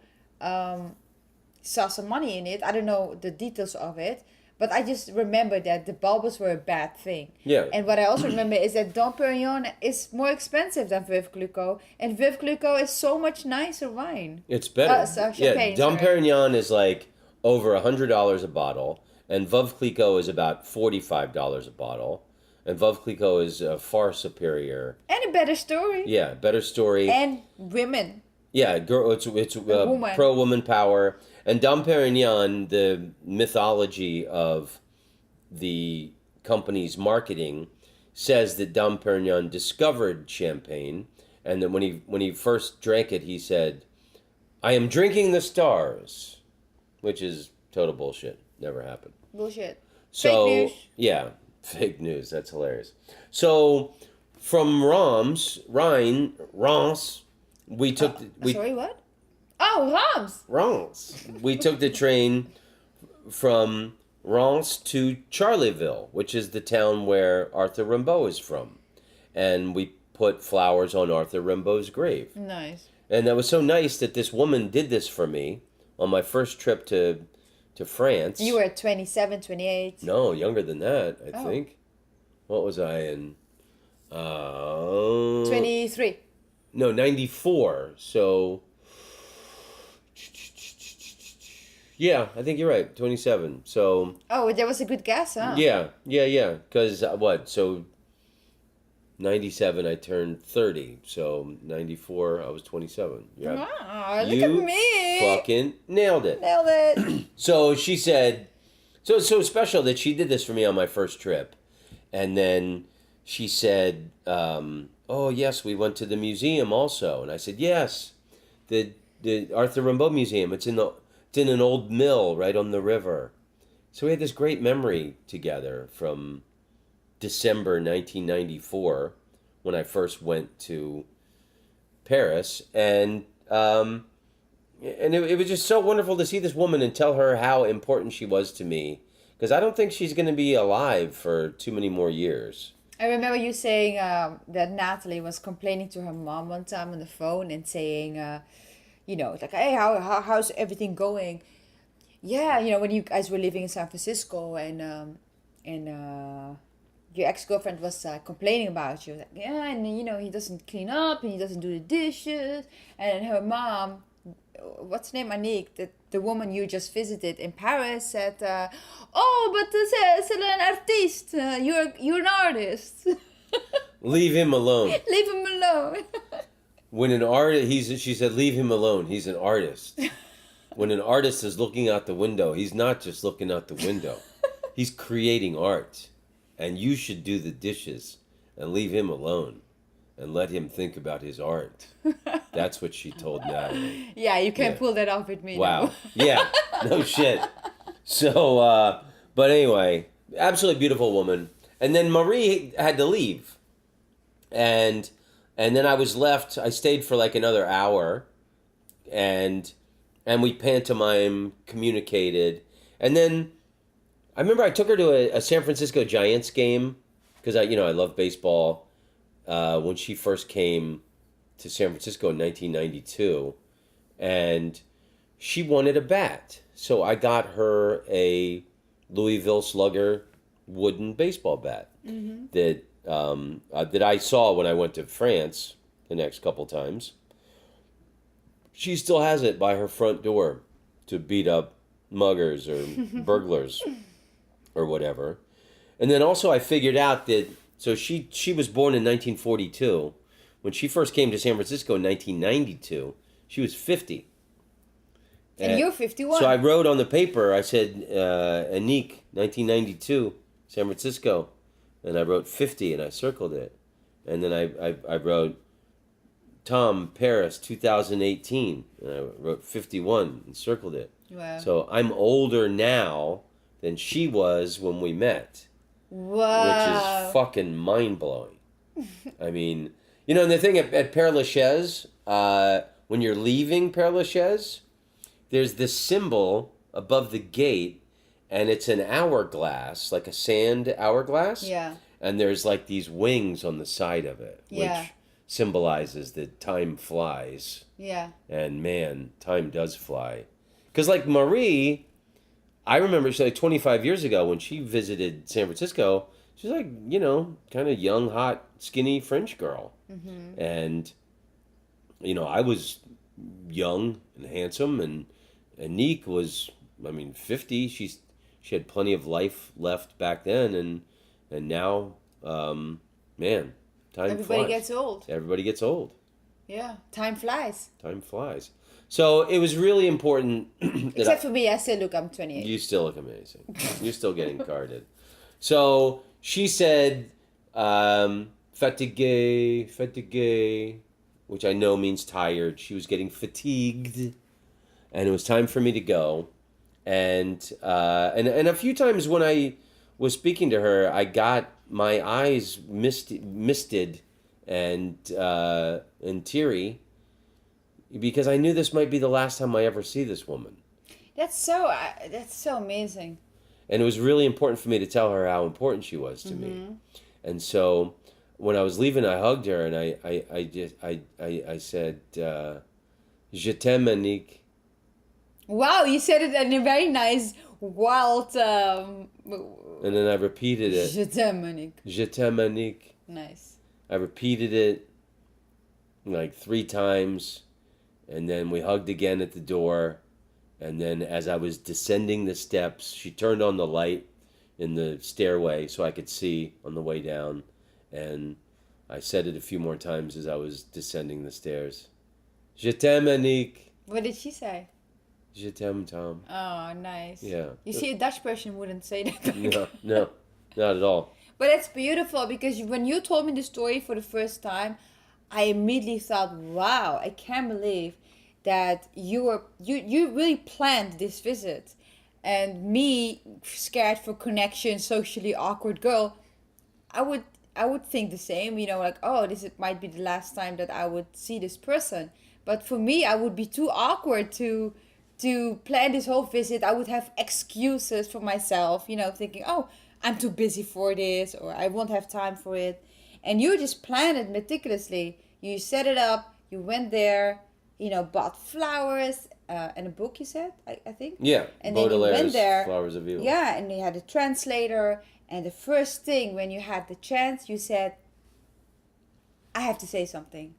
saw some money in it. I don't know the details of it, but I just remember that the bubbles were a bad thing. Yeah. And what I also remember is that Dom Perignon is more expensive than Veuve Clicquot, and Veuve Clicquot is so much nicer wine. It's better. Champagne, Dom sorry. Perignon is like over $100 a bottle, and Veuve Clicquot is about $45 a bottle, and Veuve Clicquot is far superior. And a better story. Yeah, better story. And women. Yeah, girl, it's woman. pro-woman power. And Dom Perignon, the mythology of the company's marketing, says that Dom Perignon discovered champagne, and that when he first drank it, he said, "I am drinking the stars," which is total bullshit. Never happened. Bullshit. So, Fake news. Yeah, fake news. That's hilarious. So, from Reims, we took Sorry, what? Oh, Reims. Reims. We took the train from Reims to Charleville, which is the town where Arthur Rimbaud is from, and we put flowers on Arthur Rimbaud's grave. Nice. And that was so nice that this woman did this for me on my first trip to France. You were 27, 28. No, younger than that, I Oh. think. What was I in? 23. No, 94. So, yeah, I think you're right. 27. So, Oh, that was a good guess, huh? yeah. Because what? So, 97, I turned 30. So, 94, I was 27. Yeah. Wow, look You at me. fucking nailed it. Nailed it. So she said, so it's so special that she did this for me on my first trip. And then she said, oh, yes, we went to the museum also. And I said, yes, the Arthur Rimbaud Museum. It's in an old mill right on the river. So we had this great memory together from December 1994 when I first went to Paris. And it was just so wonderful to see this woman and tell her how important she was to me, because I don't think she's going to be alive for too many more years. I remember you saying that Natalie was complaining to her mom one time on the phone and saying, like, hey, how's everything going? Yeah, when you guys were living in San Francisco and your ex-girlfriend was complaining about you. Like, yeah, and he doesn't clean up and he doesn't do the dishes. And her mom, what's her name, Anique, the woman you just visited in Paris, said, oh, but c'est un artiste. You're an artist. Leave him alone. Leave him alone. When an artist, she said, leave him alone. He's an artist. When an artist is looking out the window, he's not just looking out the window. He's creating art. And you should do the dishes and leave him alone and let him think about his art. That's what she told Natalie. Yeah, you can't Yeah. pull that off with me. Wow. No. Yeah, no shit. So, but anyway, absolutely beautiful woman. And then Marie had to leave. And And then I was left. I stayed for like another hour, and we pantomime communicated, and then I remember I took her to a San Francisco Giants game because I love baseball. When she first came to San Francisco in 1992, and she wanted a bat, so I got her a Louisville Slugger wooden baseball bat that I saw when I went to France the next couple times. She still has it by her front door to beat up muggers or burglars or whatever. And then also I figured out that, so she was born in 1942. When she first came to San Francisco in 1992, she was 50. And you're 51. So I wrote on the paper, I said, Anique, 1992, San Francisco. And I wrote 50 and I circled it. And then I wrote Tom, Paris, 2018. And I wrote 51 and circled it. Wow. So I'm older now than she was when we met. Wow. Which is fucking mind-blowing. I mean, and the thing at Père Lachaise, when you're leaving Père Lachaise, there's this symbol above the gate, and it's an hourglass, like a sand hourglass. Yeah. And there's like these wings on the side of it, Yeah. which symbolizes that time flies. Yeah. And man, time does fly. Because like Marie, I remember like 25 years ago when she visited San Francisco, she was like, kind of young, hot, skinny French girl. Mm-hmm. And, I was young and handsome, and Anique was, 50. She had plenty of life left back then, and now, man, time Everybody flies. gets old. Everybody gets old. Yeah. Time flies. Time flies. So it was really important. Except for me, I still look, I'm 28. You still look amazing. You're still getting carded. So she said, fatigué, which I know means tired. She was getting fatigued, and it was time for me to go. And a few times when I was speaking to her, I got my eyes misted and teary, because I knew this might be the last time I ever see this woman. That's so amazing. And it was really important for me to tell her how important she was to me. And so when I was leaving, I hugged her and I said, "Je t'aime, Anique." Wow, you said it in a very nice, wild. And then I repeated it. Je t'aime, Anique. Je t'aime, Anique. Nice. I repeated it like 3 times, and then we hugged again at the door. And then as I was descending the steps, she turned on the light in the stairway so I could see on the way down. And I said it a few more times as I was descending the stairs. Je t'aime, Anique. What did she say? Je t'aime, Tom. Oh, nice. Yeah. You see, a Dutch person wouldn't say that. No, not at all. But it's beautiful because when you told me the story for the first time, I immediately thought, wow, I can't believe that you really planned this visit. And me, scared for connection, socially awkward girl, I would think the same, like, oh, might be the last time that I would see this person. But for me, I would be too awkward to plan this whole visit. I would have excuses for myself, thinking, oh, I'm too busy for this, or I won't have time for it. And you just planned it meticulously. You set it up, you went there, bought flowers and a book, you said, I think? Yeah, and then you went there. Flowers of Evil. Yeah, and you had a translator. And the first thing when you had the chance, you said, I have to say something.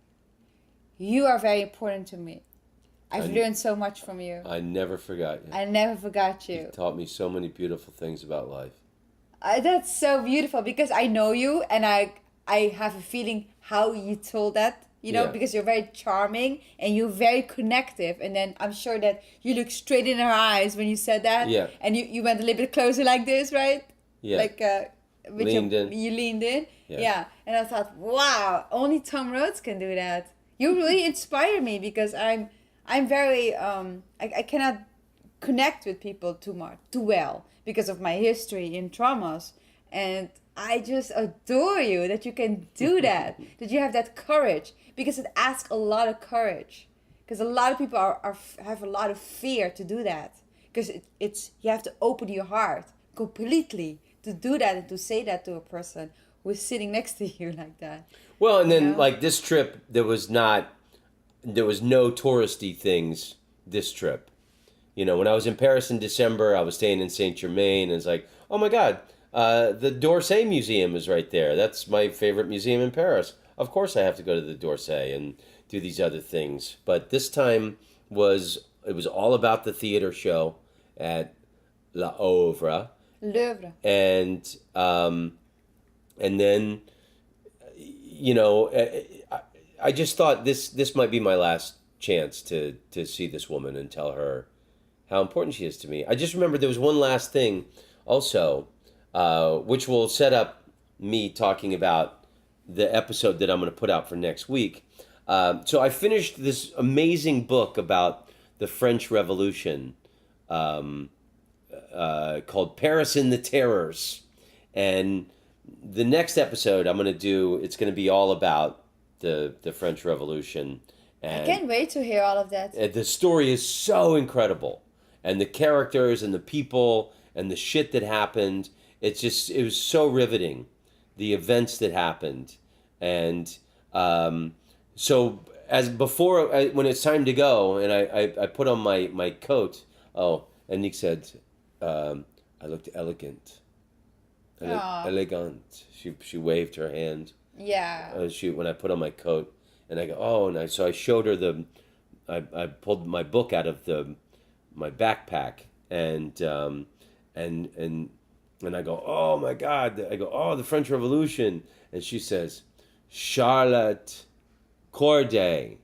You are very important to me. I've learned so much from you. I never forgot you. I never forgot you. You taught me so many beautiful things about life. That's so beautiful because I know you and I have a feeling how you told that, because you're very charming and you're very connective. And then I'm sure that you looked straight in her eyes when you said that. Yeah. And you went a little bit closer like this, right? Yeah. Like with Leaned in. You leaned in. Yeah. And I thought, wow, only Tom Rhodes can do that. You really inspire me because I'm very I cannot connect with people too well because of my history in traumas, and I just adore you that you can do that, that you have that courage, because it asks a lot of courage. Because a lot of people have a lot of fear to do that. Because it's you have to open your heart completely to do that and to say that to a person who is sitting next to you like that. Well, and then Yeah. like this trip, there was no touristy things this trip. You know, when I was in Paris in December, I was staying in Saint Germain, and it's like, oh my God, the d'Orsay Museum is right there. That's my favorite museum in Paris. Of course, I have to go to the d'Orsay and do these other things. But this time it was all about the theater show at La Ouvre, L'oeuvre. and then, you know, I just thought this might be my last chance to see this woman and tell her how important she is to me. I just remember there was one last thing also, which will set up me talking about the episode that I'm going to put out for next week. So I finished this amazing book about the French Revolution called Paris in the Terrors. And the next episode I'm going to do, it's going to be all about the French Revolution. And I can't wait to hear all of that. the story is so incredible. And the characters and the people and the shit that happened, it was so riveting. The events that happened. And so as before, when it's time to go, and I put on my coat, and Nick said, I looked elegant. Aw. Elegant. She waved her hand. Yeah. When I put on my coat, and I go, so I showed her I pulled my book out of my backpack, and I go, oh my God, I go, oh, the French Revolution, and she says, Charlotte Corday,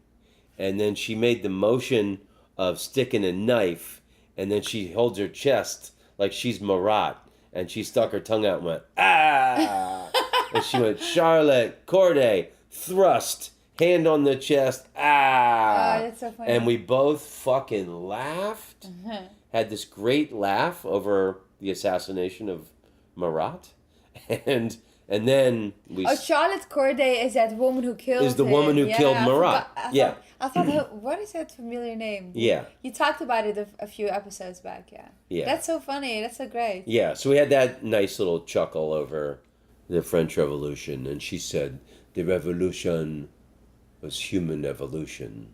and then she made the motion of sticking a knife, and then she holds her chest like she's Marat, and she stuck her tongue out and went, ah, and she went, Charlotte Corday, thrust, hand on the chest, ah. Oh, that's so funny. And we both fucking laughed, had this great laugh over the assassination of Marat, and then we... Oh, Charlotte Corday is that woman who killed Is the him. woman who Yeah, killed I Marat. forgot- Yeah. I thought, what is that familiar name? Yeah. You talked about it a few episodes back, yeah. Yeah. That's so funny. That's so great. Yeah, so we had that nice little chuckle over the French Revolution, and she said, the revolution was human evolution.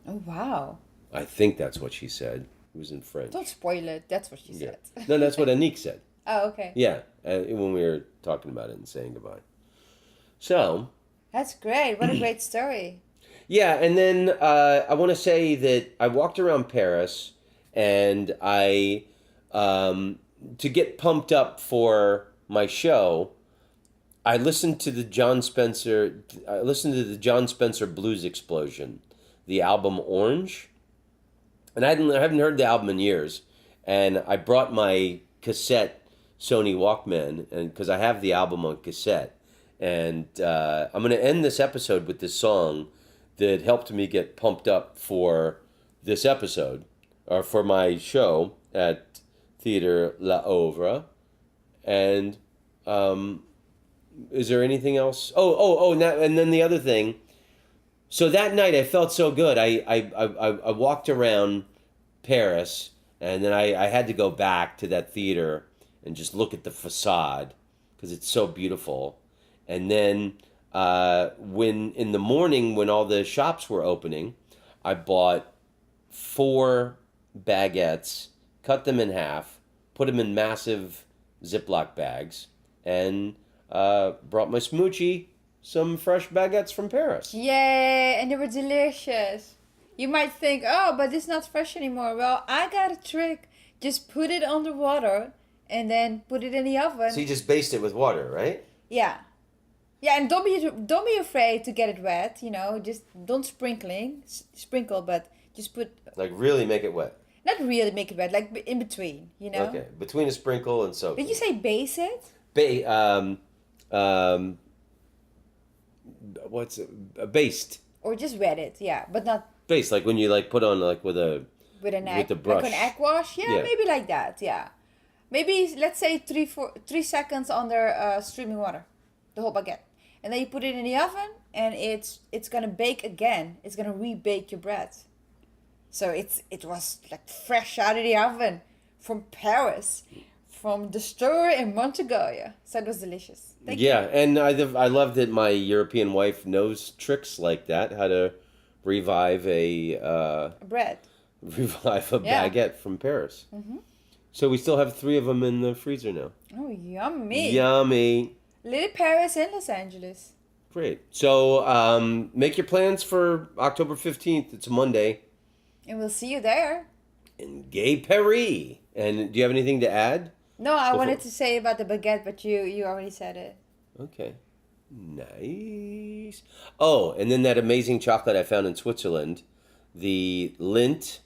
Oh, wow. I think that's what she said. It was in French. Don't spoil it. That's what she Yeah. said. No, that's what Anik said. Oh, okay. Yeah, when we were talking about it and saying goodbye. So, That's great. What a great story. yeah, and then I want to say that I walked around Paris, and to get pumped up for my show, I listened to the John Spencer Blues Explosion, the album Orange, and I haven't heard the album in years, and I brought my cassette Sony Walkman, and because I have the album on cassette, and I'm going to end this episode with this song that helped me get pumped up for this episode, or for my show at Theater La Ouvre, and is there anything else? And then the other thing. So that night I felt so good. I walked around Paris, and then I had to go back to that theater and just look at the facade because it's so beautiful. And then when in the morning when all the shops were opening, I bought 4 baguettes, cut them in half, put them in massive Ziploc bags, and brought my smoochie some fresh baguettes from Paris. Yay, and they were delicious. You might think, oh, but it's not fresh anymore. Well, I got a trick. Just put it under water and then put it in the oven. So you just baste it with water, right? Yeah. Yeah, and don't be afraid to get it wet, you know. Just don't sprinkle, but just put, Like really make it wet. not really make it wet, like in between, you know. Okay, between a sprinkle and soak. Did you say base it? What's it? Based? Or just wet it, yeah, but not Based, like when you like put on like with a with an With egg, the brush. like an egg wash, yeah, Yeah. maybe like that, yeah. maybe let's say 3 seconds under streaming water, the whole baguette, and then you put it in the oven, and it's gonna bake again. It's gonna rebake your bread. So it was like fresh out of the oven from Paris, from the store in Montegoya. So it was delicious. Thank you. Yeah, and I love that my European wife knows tricks like that, how to revive a Bread. Yeah. baguette from Paris. So we still have 3 of them in the freezer now. Oh, yummy. Yummy. Little Paris and Los Angeles. Great. So make your plans for October 15th. It's a Monday And we'll see you there. in Gay Paris. And do you have anything to add? No, I Before- wanted to say about the baguette, but you already said it. Okay. Nice. Oh, and then that amazing chocolate I found in Switzerland, the Lindt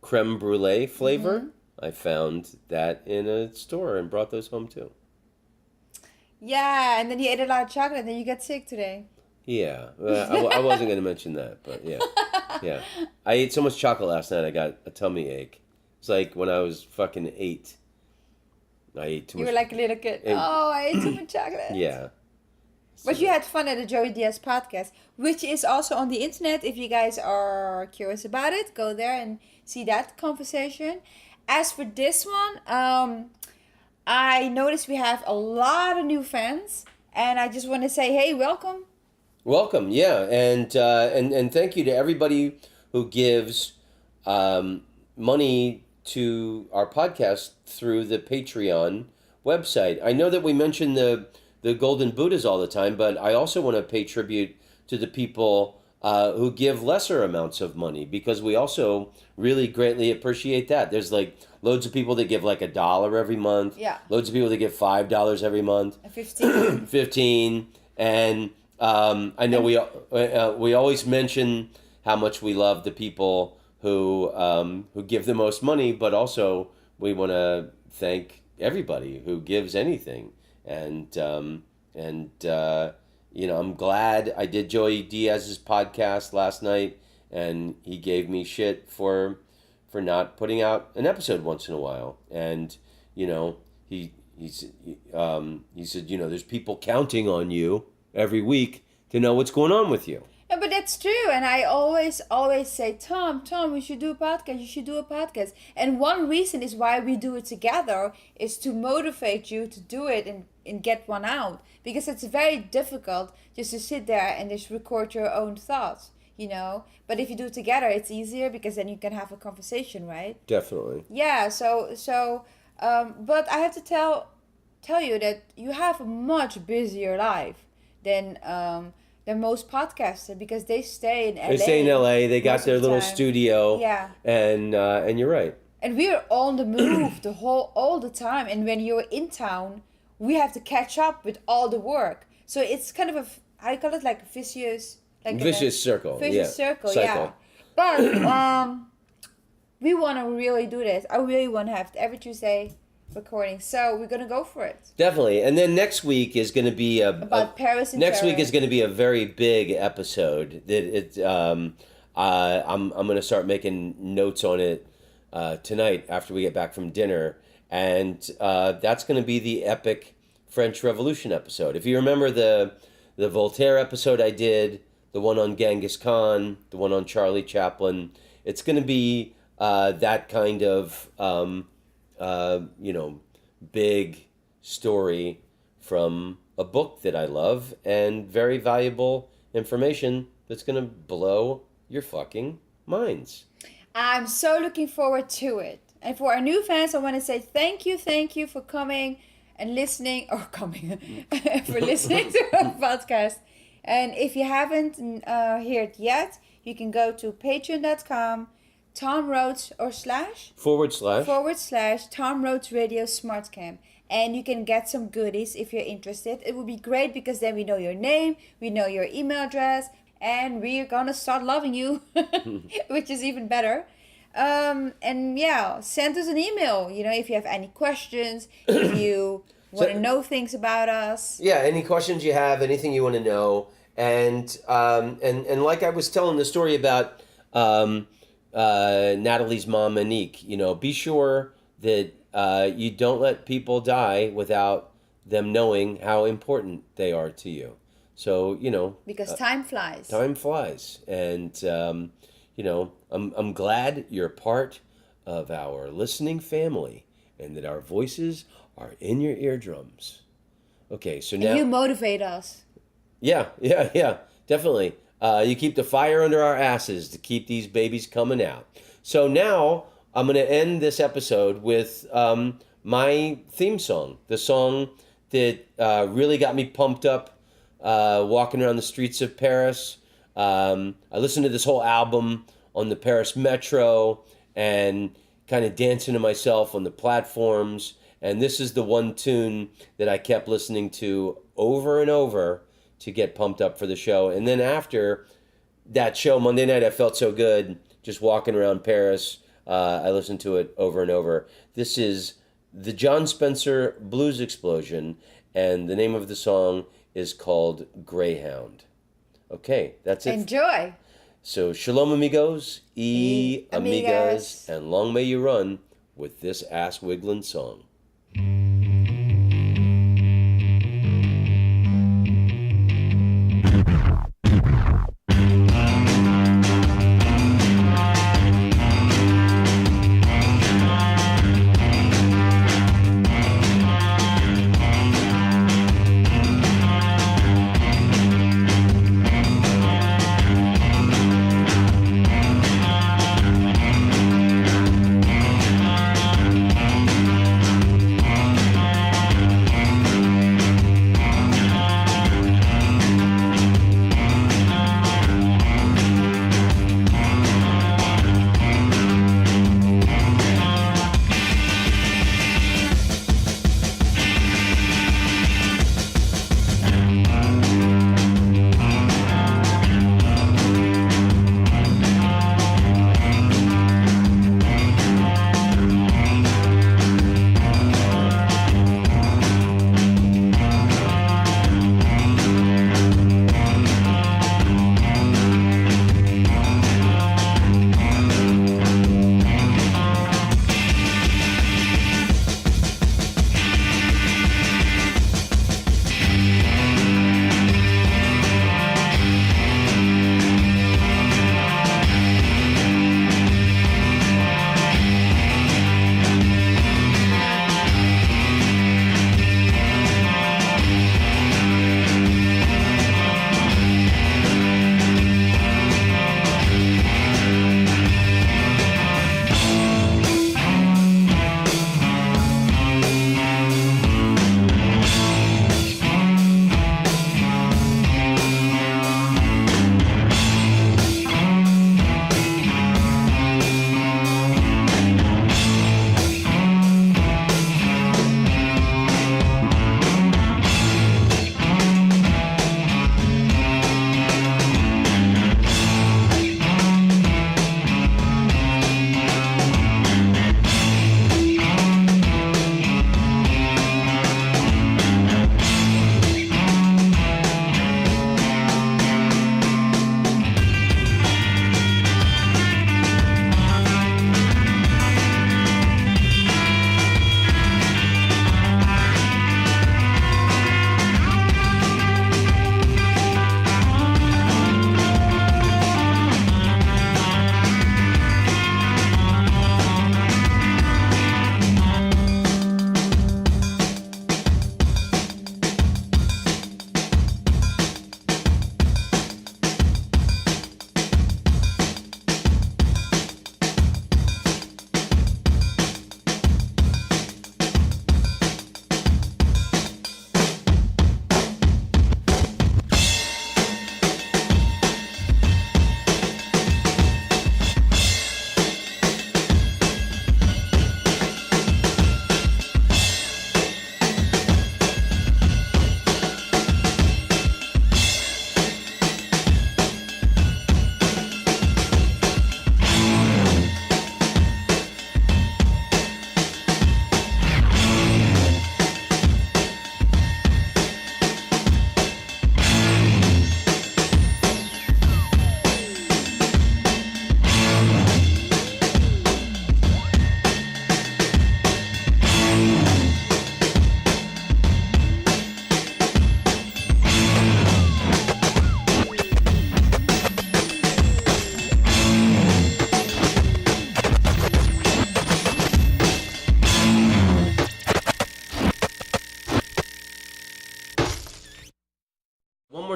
creme brulee flavor. I found that in a store and brought those home too. Yeah, and then you ate a lot of chocolate, and then you got sick today. Yeah, I wasn't going to mention that, but yeah. Yeah. I ate so much chocolate last night, I got a tummy ache. It's like when I was fucking 8. I ate too You much. were like a little kid. And- Oh, I ate too much chocolate. Yeah. But you had fun at the Joey Diaz podcast, which is also on the internet. If you guys are curious about it, go there and see that conversation. As for this one, I noticed we have a lot of new fans, and I just want to say, hey, welcome. Welcome, yeah, and thank you to everybody who gives money to our podcast through the Patreon website. I know that we mention the Golden Buddhas all the time, but I also want to pay tribute to the people who give lesser amounts of money, because we also really greatly appreciate that. There's like loads of people that give like $1 every month. Yeah. Loads of people that give $5 every month. 15. 15, and I know we always mention how much we love the people who give the most money, but also we want to thank everybody who gives anything, and you know, I'm glad I did Joey Diaz's podcast last night, and he gave me shit for not putting out an episode once in a while, and you know, he said, you know, there's people counting on you every week to know what's going on with you. Yeah, but that's true. And I always say, Tom, we should do a podcast. You should do a podcast. And one reason is why we do it together is to motivate you to do it and get one out. Because it's very difficult just to sit there and just record your own thoughts, you know. But if you do it together, it's easier because then you can have a conversation, right? Definitely. Yeah, but I have to tell you that you have a much busier life than most podcasters, because they stay in LA. They stay in LA. They got most their of the little time. studio. Yeah. And you're right. And we're on the move all the time. And when you're in town, we have to catch up with all the work. So it's kind of I call it like a vicious, Circle. Vicious yeah. circle, Cycle. yeah. But we want to really do this. I really want to have every Tuesday recording. So we're gonna go for it. Definitely. And then next week is going to be About Paris and next week Paris. is going to be a very big episode. That I'm going to start making notes on it tonight after we get back from dinner, and that's going to be the epic French Revolution episode. If you remember the Voltaire episode I did, the one on Genghis Khan, the one on Charlie Chaplin, it's going to be that kind of you know, big story from a book that I love, and very valuable information that's going to blow your fucking minds. I'm so looking forward to it. And for our new fans, I want to say thank you for coming and listening, or coming, for listening to our podcast. And if you haven't heard it yet, you can go to patreon.com, Tom Rhodes or / / Tom Rhodes Radio Smart Cam. And you can get some goodies if you're interested. It would be great because then we know your name, we know your email address, and we're gonna start loving you, which is even better. And yeah, send us an email, you know, if you have any questions, if you want to know things about us. Yeah, any questions you have, anything you want to know, and like I was telling the story about Natalie's mom, Monique, you know, be sure that you don't let people die without them knowing how important they are to you. So, Because time flies. time flies. And, I'm glad you're part of our listening family and that our voices are in your eardrums. Okay, so now... And you motivate us. Yeah, definitely. You keep the fire under our asses to keep these babies coming out. So now I'm going to end this episode with my theme song, the song that really got me pumped up walking around the streets of Paris. I listened to this whole album on the Paris Metro and kind of dancing to myself on the platforms. And this is the one tune that I kept listening to over and over to get pumped up for the show. And then after that show, Monday night, I felt so good just walking around Paris. I listened to it over and over. This is the John Spencer Blues Explosion, and the name of the song is called Greyhound. Okay, that's it. Enjoy. So shalom amigos, amigas, and long may you run with this ass-wiggling song.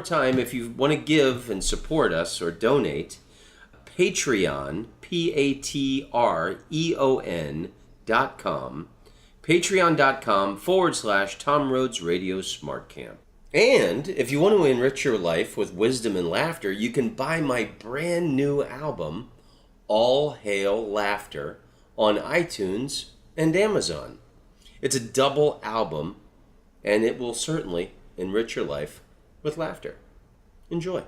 time, if you want to give and support us or donate, Patreon, patreon.com, patreon.com/Tom Rhodes Radio Smart Camp. And if you want to enrich your life with wisdom and laughter, you can buy my brand new album, All Hail Laughter, on iTunes and Amazon. It's a double album, and it will certainly enrich your life with laughter. Enjoy.